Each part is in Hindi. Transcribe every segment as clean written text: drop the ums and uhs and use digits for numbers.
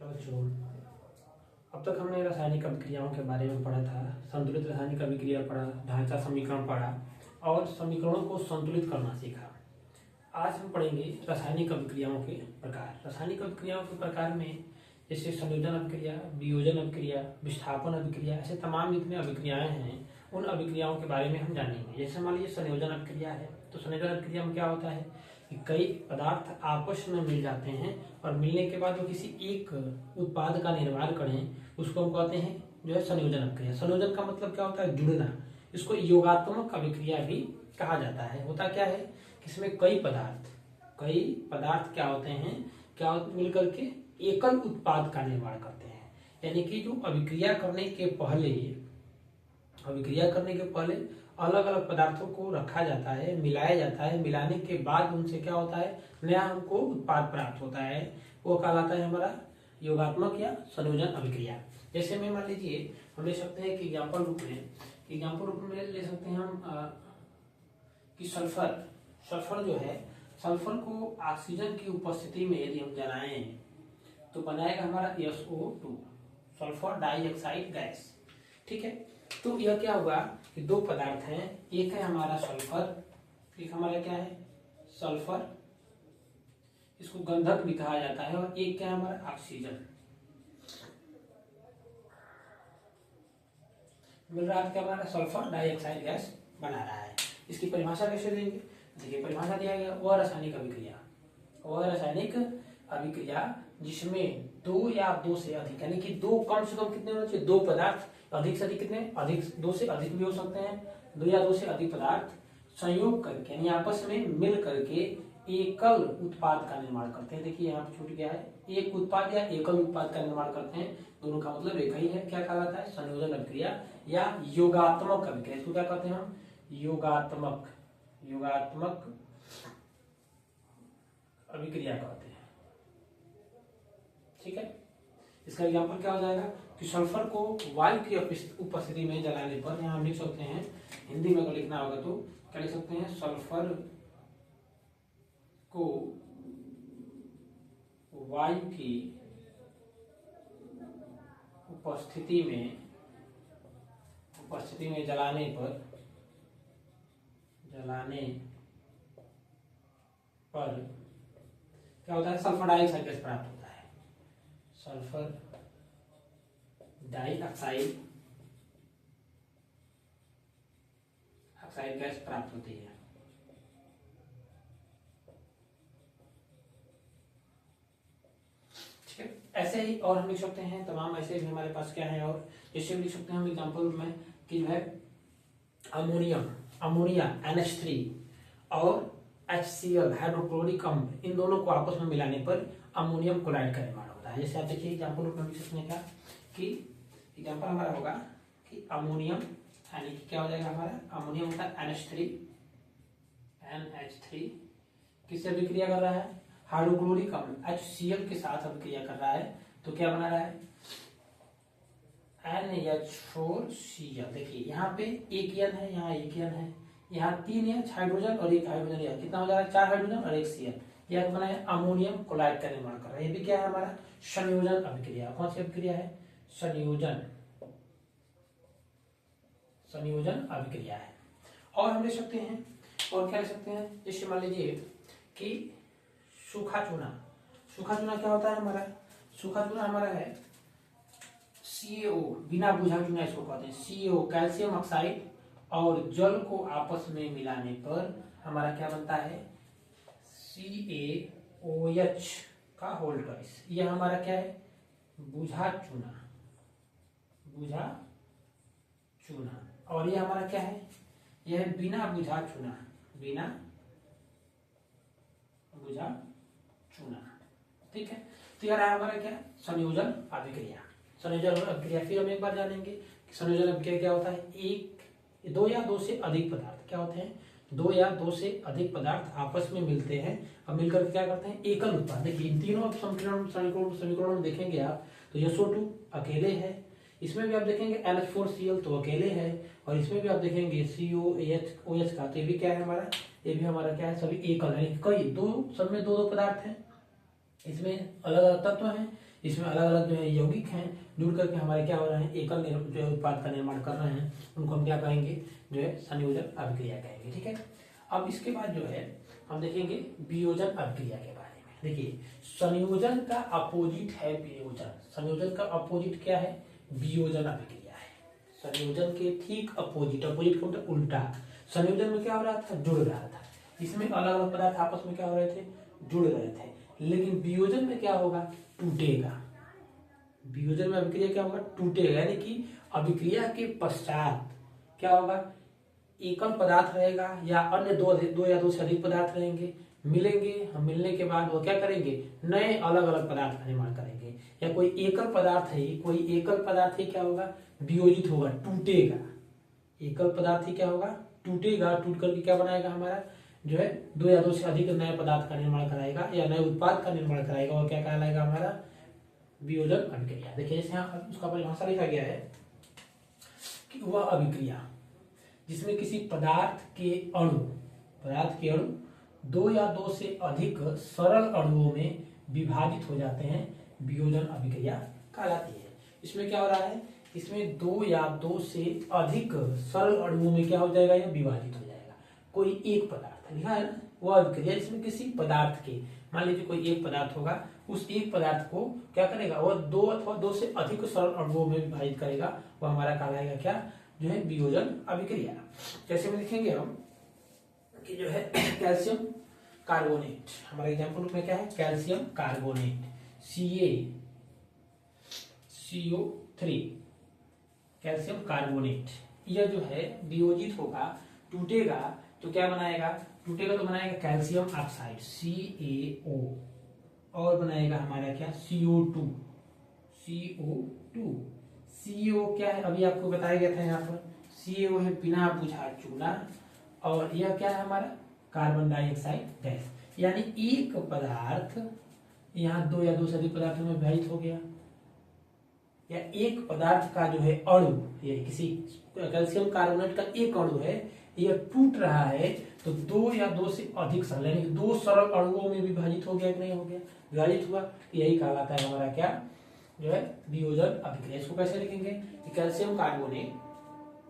तो बच्चों, अब तक हमने रासायनिक अभिक्रियाओं के बारे में पढ़ा था। संतुलित रासायनिक अभिक्रिया पढ़ा, ढांचा समीकरण पढ़ा और समीकरणों को संतुलित करना सीखा। आज हम पढ़ेंगे रासायनिक अभिक्रियाओं के प्रकार। रासायनिक अभिक्रियाओं के प्रकार में जैसे संयोजन अभिक्रिया, वियोजन अभिक्रिया, विस्थापन अभिक्रिया, ऐसे तमाम जितने अभिक्रियाएं हैं उन अभिक्रियाओं के बारे में हम जानेंगे। जैसे मान लीजिए संयोजन अभिक्रिया है, तो संयोजन अभिक्रिया में क्या होता है कि कई पदार्थ आपस में मिल जाते हैं और मिलने के बाद वो किसी एक उत्पाद का निर्माण करें, उसको हम कहते हैं जो है संयोजन अभिक्रिया। संयोजन का मतलब क्या होता है? जुड़ना। इसको योगात्मक अभिक्रिया भी कहा जाता है। होता क्या है कि इसमें कई पदार्थ क्या होते हैं, क्या मिलकर के एकल उत्पाद का निर्माण करते हैं। यानी कि जो अभिक्रिया करने के पहले अलग अलग पदार्थों को रखा जाता है, मिलाया जाता है, मिलाने के बाद उनसे क्या होता है, नया हमको उत्पाद प्राप्त होता है, वो कहलाता है हमारा योगात्मक या संयोजन अभिक्रिया। जैसे में मान लीजिए हम ले सकते हैं कि एग्जाम्पल रूप में ले सकते हैं हम कि सल्फर जो है, सल्फर को ऑक्सीजन की उपस्थिति में यदि हम जलाएं तो बनाएगा हमारा SO2, सल्फर डाइऑक्साइड गैस। ठीक है, तो यह क्या हुआ कि दो पदार्थ हैं, एक है हमारा सल्फर, एक हमारा क्या है सल्फर, इसको गंधक भी कहा जाता है, और एक क्या है हमारा ऑक्सीजन। मिल रहा है क्या बना रहा है? सल्फर डाइऑक्साइड गैस बना रहा है। इसकी परिभाषा कैसे देंगे? देखिए परिभाषा दिया गया, वह रासायनिक अभिक्रिया जिसमें दो या दो से अधिक, यानी कि दो कम से कम कितने होने चाहिए? दो पदार्थ, अधिक से अधिक कितने? अधिक, दो से अधिक भी हो सकते हैं, दो या दो से अधिक पदार्थ संयोग करके यानी आपस में मिल करके एकल उत्पाद का निर्माण करते हैं। देखिए यहाँ पे छूट गया है, एक उत्पाद या एकल उत्पाद का निर्माण करते हैं, दोनों का मतलब एक ही है। क्या कहलाता है? संयोजन अभिक्रिया या योगात्मक अभिक्रिया। इसको क्या कहते हैं हम? योगात्मक अभिक्रिया कहते हैं। ठीक है, इसका एग्जाम्पल क्या हो जाएगा कि सल्फर को वायु की उपस्थिति में जलाने पर, यहाँ हम लिख सकते हैं, हिंदी में अगर लिखना होगा तो क्या लिख सकते हैं? सल्फर को वायु की उपस्थिति में जलाने पर क्या होता है? सल्फर डाइऑक्साइड गैस प्राप्त होता है। सल्फर डाइऑक्साइड गैस प्राप्त होती है। ठीक है, ऐसे ही और हम लिख सकते हैं, तमाम ऐसे भी हमारे पास क्या है, और जैसे भी लिख सकते हैं हम एग्जाम्पल में कि जो है अमोनिया NH3 और HCl हाइड्रोक्लोरिक अम्ल, इन दोनों को आपस में मिलाने पर अमोनियम क्लोराइड का निर्माण होता है। जैसे आप देखिए एग्जाम्पल रूप में लिख सकते हैं क्या कि एग्जाम्पल हमारा होगा कि अमोनियम, यानी कि क्या हो जाएगा हमारा? अमोनियम होता है NH3 किससे अभिक्रिया कर रहा है? हाइड्रोक्लोरिक अम्ल HCl के साथ अभिक्रिया कर रहा है, तो क्या बना रहा है? NH4Cl। देखिए यहाँ पे एक N है, यहाँ एक N है, यहाँ 3 H हाइड्रोजन और एक हाइड्रोजन, यहाँ कितना हो जाएगा? 4 हाइड्रोजन और एक Cl। यह बना है अमोनियम क्लोराइड का निर्माण कर रहा है। ये भी क्या है हमारा? संयोजन अभिक्रिया। कौन सी अभिक्रिया है? संयोजन अभिक्रिया है। और हम ले सकते हैं, और क्या ले सकते हैं? जैसे मान लीजिए कि सूखा चूना क्या होता है हमारा? सूखा चूना हमारा है CaO, बिना बुझा चूना इसको कहते हैं। CaO कैल्शियम ऑक्साइड और जल को आपस में मिलाने पर हमारा क्या बनता है? CaOH का होल ट्वाइस। यह हमारा क्या है? बुझा चूना। और यह हमारा क्या है? यह है बिना बुझा चूना। ठीक है, तो यह रहा हमारा क्या? संयोजन अभिक्रिया। फिर हम एक बार जानेंगे कि संयोजन अभिक्रिया क्या होता है। दो या दो से अधिक पदार्थ क्या होते हैं? दो या दो से अधिक पदार्थ आपस में मिलते हैं और मिलकर क्या करते हैं? एकल उत्पाद। देखिए इन तीनों समीकरणों में देखेंगे आप तो SO2 अकेले है, इसमें भी आप देखेंगे NH4Cl तो अकेले है, और इसमें भी आप देखेंगे COOH का, तो ये भी क्या है हमारा? ये भी हमारा क्या है? सभी एकल है, कई दो, सब में दो पदार्थ हैं। इसमें अलग अलग तत्व हैं, इसमें अलग अलग जो है यौगिक हैं, जुड़ करके हमारे क्या हो रहे हैं, एकल जो है उत्पाद का निर्माण कर रहे हैं, उनको हम क्या कहेंगे, जो है संयोजन अभिक्रिया कहेंगे। ठीक है, अब इसके बाद जो है हम देखेंगे वियोजन अभिक्रिया के बारे में। देखिए, संयोजन का अपोजिट है वियोजन। संयोजन का अपोजिट क्या है, वियोजन अभिक्रिया है। संयोजन के ठीक अपोजिट, अपोजिट का मतलब उल्टा। संयोजन में क्या हो रहा था, जुड़ रहा था, इसमें अलग अलग पदार्थ आपस में क्या हो रहे थे, जुड़ रहे थे। लेकिन वियोजन में क्या होगा, टूटेगा। वियोजन में अभिक्रिया क्या होगा, टूटेगा, यानी कि अभिक्रिया के पश्चात क्या होगा, एकल पदार्थ रहेगा या अन्य दो या दो से अधिक पदार्थ रहेंगे, मिलेंगे, हम मिलने के बाद वो क्या करेंगे, नए अलग अलग पदार्थ का निर्माण करेंगे। या कोई एकल पदार्थ है, कोई एकल पदार्थ ही क्या होगा, वियोजित होगा, टूटेगा। एकल पदार्थ ही क्या होगा, टूटेगा, टूट करके क्या बनाएगा, हमारा जो है दो या दो से अधिक नए पदार्थ का निर्माण कराएगा या नए उत्पाद का निर्माण कराएगा, और क्या कहलाएगा, हमारा वियोजन अभिक्रिया। देखिए, जैसे यहाँ उसका परिभाषा लिखा गया है कि वह अभिक्रिया जिसमें किसी पदार्थ के अणु दो या दो से अधिक सरल अणुओं में विभाजित हो जाते हैं, वियोजन अभिक्रिया कहलाती है। इसमें क्या हो रहा है, इसमें दो या दो से अधिक सरल अणुओं में क्या हो जाएगा, यह विभाजित हो जाएगा। कोई एक पदार्थ लिखा है ना, वह अभिक्रिया जिसमें किसी पदार्थ के, मान लीजिए कोई एक पदार्थ होगा, उस एक पदार्थ को क्या करेगा, वह दो अथवा दो से अधिक सरल अणुओं में विभाजित करेगा, वह हमारा कहलाएगा क्या, जो है वियोजन अभिक्रिया। जैसे में लिखेंगे हम कि जो है कैल्शियम कार्बोनेट, हमारा एग्जाम्पल में क्या है, calcium carbonate CaCO3, calcium carbonate, यह जो है वियोजित होगा, टूटेगा, तो क्या बनाएगा, टूटेगा तो बनाएगा कैल्शियम ऑक्साइड CaO, और बनाएगा हमारा क्या, CO2। CO क्या है, अभी आपको बताया गया था यहाँ पर, CO है बिना बुझा चूना, और यह क्या है हमारा, कार्बन डाइऑक्साइड गैस। यानी एक पदार्थ यहाँ दो या दो से अधिक पदार्थों में विभाजित हो गया, या एक पदार्थ का जो है अणु, ये किसी कैल्शियम कार्बोनेट का एक अणु है, यह टूट रहा है, तो दो या दो से अधिक सरल, यानी दो सरल अणुओं में विभाजित हो गया कि नहीं हो गया, विभाजित हुआ, यही कहलाता है हमारा क्या, जो है वियोजन अभिक्रिया। इसको कैसे लिखेंगे, कैल्शियम कार्बोनेट,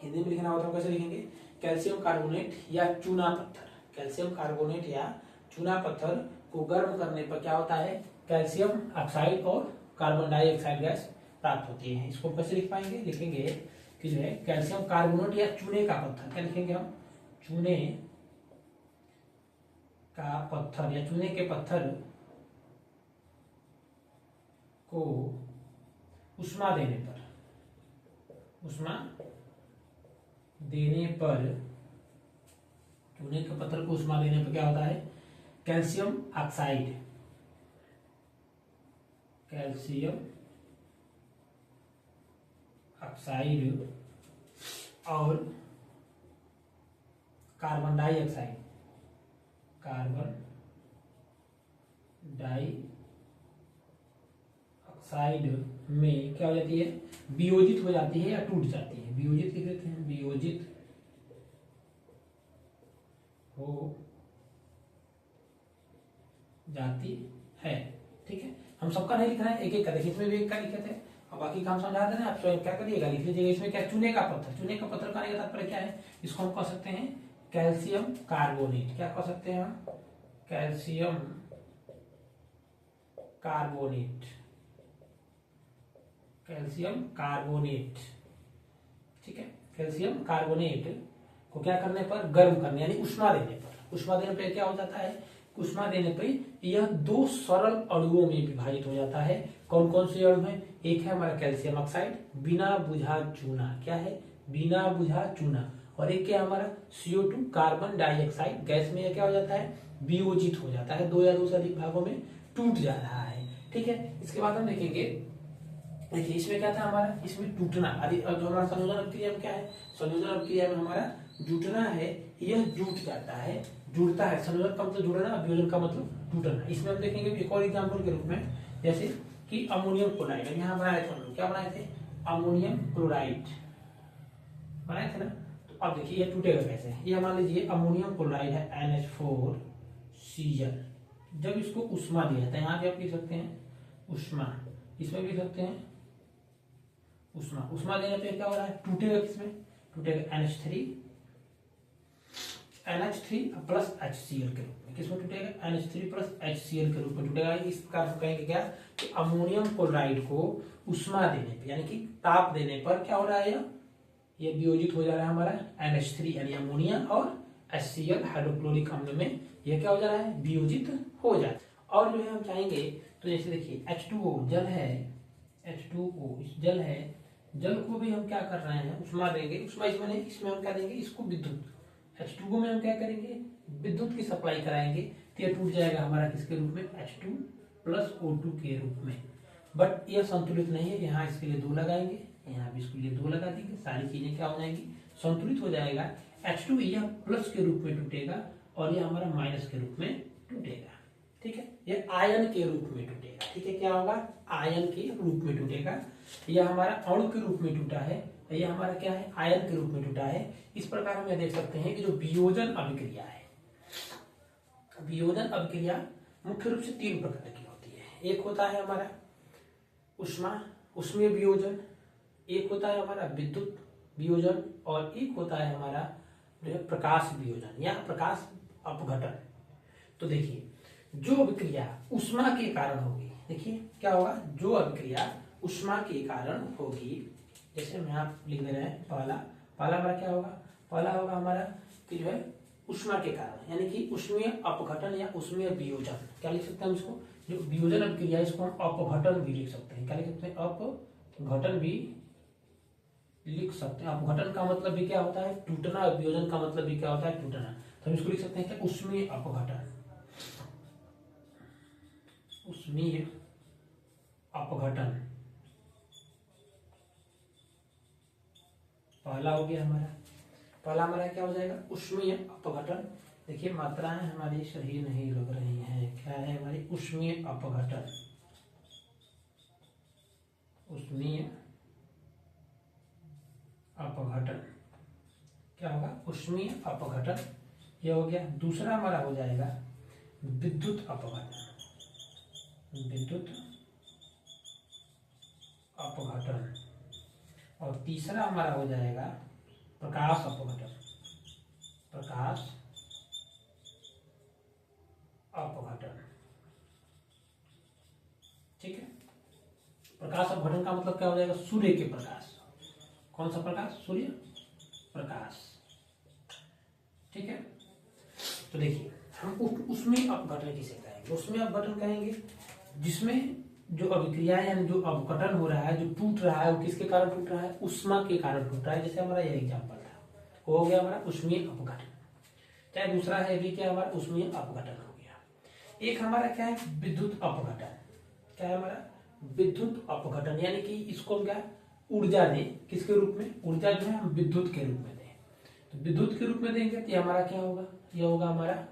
हिंदी में लिखना होता है कैसे लिखेंगे, कैल्शियम कार्बोनेट या चूना पत्थर, कैल्शियम कार्बोनेट या चूना पत्थर को गर्म करने पर क्या होता है, कैल्शियम ऑक्साइड और कार्बन डाइऑक्साइड गैस प्राप्त होती है। इसको कैसे लिख पाएंगे, लिखेंगे कि जो है कैल्शियम कार्बोनेट या चूने का पत्थर, क्या लिखेंगे हम, चूने का पत्थर या चूने के पत्थर को उष्मा देने पर चूने के पत्थर को उष्मा देने पर क्या होता है, कैल्शियम ऑक्साइड और कार्बन डाइऑक्साइड में क्या हो जाती है, वियोजित हो जाती है या टूट जाती है। वियोजित लिख देते हैं, वियोजित हो जाती है। ठीक है, हम सबका नहीं लिख रहे हैं, एक एक का देखिए, इसमें भी एक का लिखे थे, और बाकी काम समझा देना, आप स्वयं क्या करिएगा, लिख लीजिएगा। इसमें क्या, चूने का पत्थर का तात्पर्य क्या है, इसको हम कह सकते हैं कैल्शियम कार्बोनेट, क्या कह सकते हैं हम, कैल्शियम कार्बोनेट। ठीक है, कैल्शियम कार्बोनेट को क्या करने पर, गर्म करने यानी उष्मा देने पर क्या हो जाता है, उष्मा देने पर यह दो सरल अणुओं में विभाजित हो जाता है। कौन कौन से अणु हैं, एक है हमारा कैल्शियम ऑक्साइड बिना बुझा चूना, क्या है, बिना बुझा चूना, और एक क्या हमारा CO2 कार्बन डाइऑक्साइड गैस में यह क्या हो जाता है, वियोजित हो जाता है, दो या दो से अधिक भागों में टूट जा रहा है। ठीक है, इसके बाद हम देखेंगे, देखिए इसमें क्या था हमारा, इसमें टूटना, जो हमारा संयोजन अभिक्रिया में क्या है, संयोजन अभिक्रिया में हमारा जुटना है, यह जुट जाता है, जुड़ता है। संयोजन का मतलब जुड़ना, वियोजन का मतलब टूटना। इसमें हम देखेंगे एक और एग्जाम्पल के रूप में, जैसे कि अमोनियम क्लोराइड, यहाँ बनाए थे हम लोग, क्या बनाए थे, अमोनियम क्लोराइड बनाए थे ना। तो अब देखिए ये टूटेगा कैसे, ये मान लीजिए अमोनियम क्लोराइड है NH4Cl, जब इसको उष्मा दिया जाता है, यहाँ पे आप लिख सकते हैं उष्मा, इसमें भी लिख सकते हैं उष्मा। उष्मा देने पे क्या हो रहा है, टूटेगा, किसमें टूटेगा, NH3 प्लस HCl के रूप में। किसमें टूटेगा, NH3 प्लस HCl के रूप में टूटेगा। इस प्रकार से कहेंगे क्या कि अमोनियम क्लोराइड को उष्मा देने पे यानी कि ताप देने पर क्या हो रहा है, ये वियोजित हो जा रहा है हमारा NH3 यानी अमोनिया और HCl हाइड्रोक्लोरिक अम्ल में ये क्या हो जा रहा है, वियोजित हो जा रहा है। और जो है हम चाहेंगे तो जैसे देखिए H2O जल है, H2O जल है, जल को भी हम क्या कर रहे हैं, उष्मा देंगे। उष्मा इसमें नहीं, इसमें हम क्या देंगे, इसको विद्युत, H2O में हम क्या करेंगे, विद्युत की सप्लाई कराएंगे, तो ये टूट जाएगा हमारा किसके रूप में, H2 प्लस O2 के रूप में। बट यह संतुलित नहीं है, यहाँ इसके लिए 2 लगाएंगे, यहाँ भी इसके लिए 2 लगा देंगे, सारी चीजें क्या हो जाएंगी, संतुलित हो जाएगा। H2 यह प्लस के रूप में टूटेगा और यह हमारा माइनस के रूप में टूटेगा, ठीक है, यह आयन के रूप में टूटेगा, ठीक है, क्या होगा, आयन के रूप में टूटेगा। यह हमारा अणु के रूप में टूटा है, यह हमारा क्या है, आयन के रूप में टूटा है। इस प्रकार हम यह देख सकते हैं कि जो वियोजन अभिक्रिया है, वियोजन अभिक्रिया मुख्य रूप से 3 प्रकार की होती है। एक होता है हमारा उष्मीय वियोजन, एक होता है हमारा विद्युत वियोजन और एक होता है हमारा जो है प्रकाश वियोजन या प्रकाश अपघटन। तो देखिए जो अभिक्रिया उष्मा के कारण होगी, देखिए क्या होगा, जो अभिक्रिया उष्मा के कारण होगी, जैसे हम यहाँ लिख दे रहे हैं पहला हमारा क्या होगा, पहला होगा हमारा कि जो है उष्मा के कारण यानी कि उष्मीय अपघटन या उष्मीय वियोजन। क्या लिख सकते हैं हम इसको, जो वियोजन अभिक्रिया इसको हम अपघटन भी लिख सकते हैं। क्या लिख सकते हैं, अपघटन भी लिख सकते हैं। अपघटन का मतलब भी क्या होता है, टूटना, वियोजन का मतलब भी क्या होता है, टूटना। तो हम इसको लिख सकते हैं क्या, उष्मीय अपघटन, उष्मीय अपघटन पहला हो गया हमारा। पहला हमारा क्या हो जाएगा, उष्मीय अपघटन। देखिए मात्राएं हमारी सही नहीं लग रही हैं, क्या है हमारी, उष्मीय अपघटन, उष्मीय अपघटन क्या होगा, उष्मीय अपघटन, ये हो गया। दूसरा हमारा हो जाएगा विद्युत अपघटन, विद्युत अपघटन। और तीसरा हमारा हो जाएगा प्रकाश अपघटन, प्रकाश अपघटन, ठीक है। प्रकाश अपघटन का मतलब क्या हो जाएगा, सूर्य के प्रकाश, कौन सा प्रकाश, सूर्य प्रकाश, ठीक है। तो देखिए हम उसमें अपघटन किसे कहेंगे, उसमें अपघटन कहेंगे जिसमें जो अभिक्रिया यानी जो अपघटन हो रहा है, जो टूट रहा है, वो किसके कारण टूट रहा है, उष्मा के कारण टूट रहा है। जैसे हमारा ये एग्जांपल था, वो हो गया हमारा उष्मीय अपघटन। चाहे दूसरा है भी क्या हमारा उष्मीय अपघटन हो गया। एक हमारा क्या है, विद्युत अपघटन। क्या है हमारा, विद्युत अपघटन, यानी कि इसको हम क्या ऊर्जा दें, किसके रूप में, ऊर्जा जो है हम विद्युत के रूप में दें। तो विद्युत के रूप में देंगे तो हमारा क्या होगा, यह होगा हमारा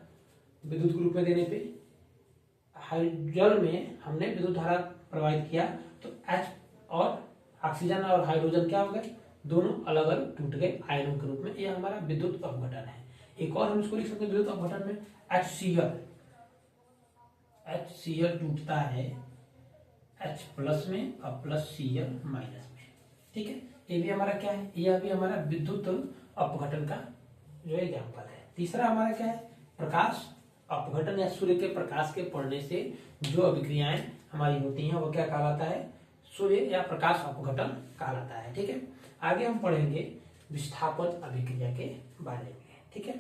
विद्युत के रूप में देने पे जल में हमने विद्युत धारा प्रवाहित किया तो H और ऑक्सीजन और हाइड्रोजन क्या हो गए, दोनों अलग अलग टूट गए आयनों के रूप में। यह हमारा विद्युत अपघटन है। एक और हम इसको लिख सकते हैं विद्युत अपघटन में HCl टूटता है H प्लस में और प्लस Cl माइनस में, ठीक है। ये भी हमारा क्या है, यह भी हमारा विद्युत अपघटन का जो एग्जाम्पल है। तीसरा हमारा क्या है, प्रकाश अपघटन या सूर्य के प्रकाश के पड़ने से जो अभिक्रियाएं हमारी होती हैं वो क्या कहलाता है, सूर्य या प्रकाश अपघटन कहलाता है, ठीक है। आगे हम पढ़ेंगे विस्थापन अभिक्रिया के बारे में, ठीक है।